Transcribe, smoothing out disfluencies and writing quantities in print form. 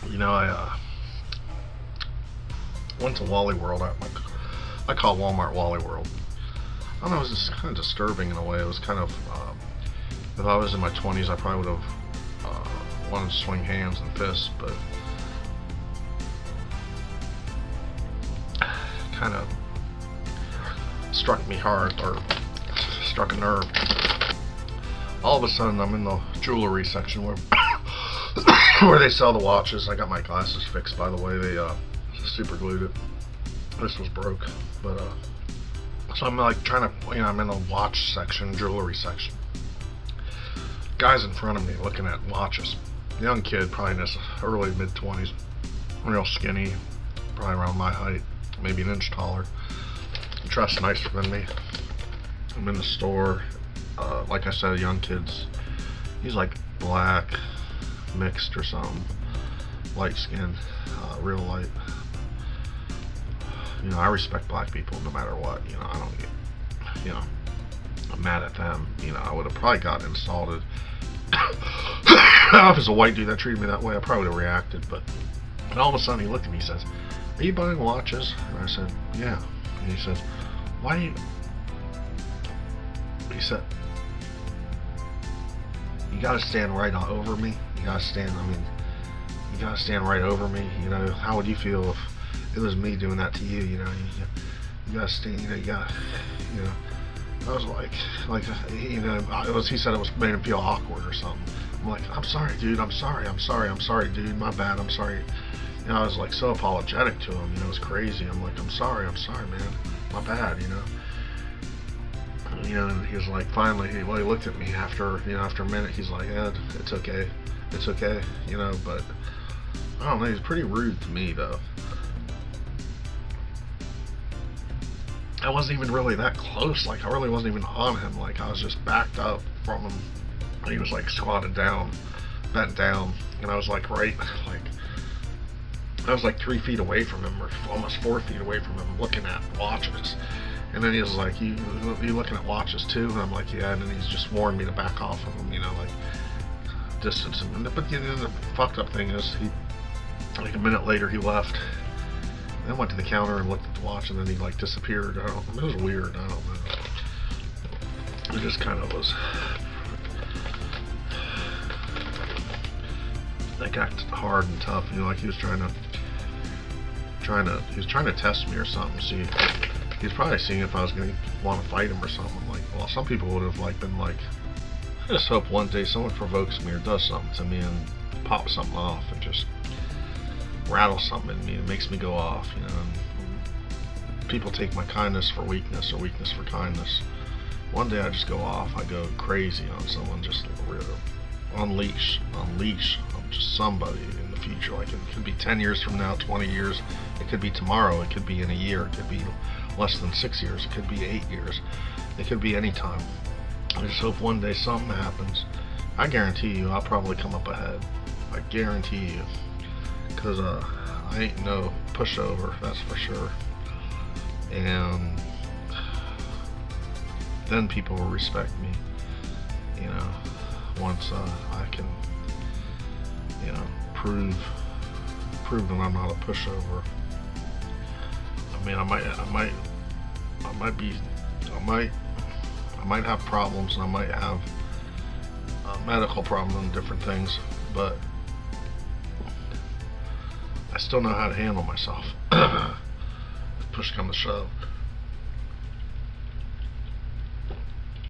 I went to Wally World. I call Walmart Wally World. I don't know, it was just kind of disturbing in a way. It was kind of, if I was in my 20s, I probably would have wanted to swing hands and fists, but kind of struck me hard, or struck a nerve. All of a sudden, I'm in the jewelry section where where they sell the watches. I got my glasses fixed, by the way. They super glued it. This was broke, but so I'm like trying to, I'm in the watch section, jewelry section. Guys in front of me looking at watches. Young kid, probably in his early mid-20s, real skinny, probably around my height, maybe an inch taller. Dressed nicer than me. I'm in the store. Like I said, young kids. He's like black, mixed or something, light skinned, real light. I respect black people no matter what. I don't get, I'm mad at them. I would have probably gotten insulted. If it was a white dude that treated me that way, I probably would have reacted. But all of a sudden he looked at me, he says, "Are you buying watches?" And I said, "Yeah." And he says, "Why do you," he said, "You gotta stand right over me. You gotta stand right over me. How would you feel if it was me doing that to you? You gotta stand, I was he said it was made him feel awkward or something. I'm like, "I'm sorry, dude. I'm sorry, dude. My bad. I'm sorry." I was like so apologetic to him. It was crazy. I'm like, I'm sorry, man. My bad, and he was like, finally, he looked at me after a minute. He's like, "Yeah, it's okay, but I don't know. He's pretty rude to me, though. I wasn't even really that close. Like, I really wasn't even on him. Like, I was just backed up from him. He was like squatted down, bent down, and I was like I was like 3 feet away from him, or almost 4 feet away from him, looking at watches. And then he was like, you looking at watches too?" And I'm like, "Yeah." And then he's just warned me to back off of him, like distance him. But the fucked up thing is, like a minute later, he left. Then went to the counter and looked at the watch, and then he like disappeared. It was weird. I don't know. It just kind of was. That got hard and tough. Like he was trying to test me or something. See, he was probably seeing if I was going to want to fight him or something. I'm like, well, some people would have been like, I just hope one day someone provokes me or does something to me and pops something off and just rattles something in me and makes me go off. And people take my kindness for weakness or weakness for kindness. One day I just go off. I go crazy on someone, just unleash on just somebody in the future. Like, it could be 10 years from now, 20 years, it could be tomorrow, it could be in a year, it could be less than 6 years, it could be 8 years, it could be any time. I just hope one day something happens. I guarantee you I'll probably come up ahead. I guarantee you, because I ain't no pushover, that's for sure. And then people will respect me, once I can, prove that I'm not a pushover. I mean, I might have problems, and I might have medical problems and different things, but I still know how to handle myself. Push come to shove.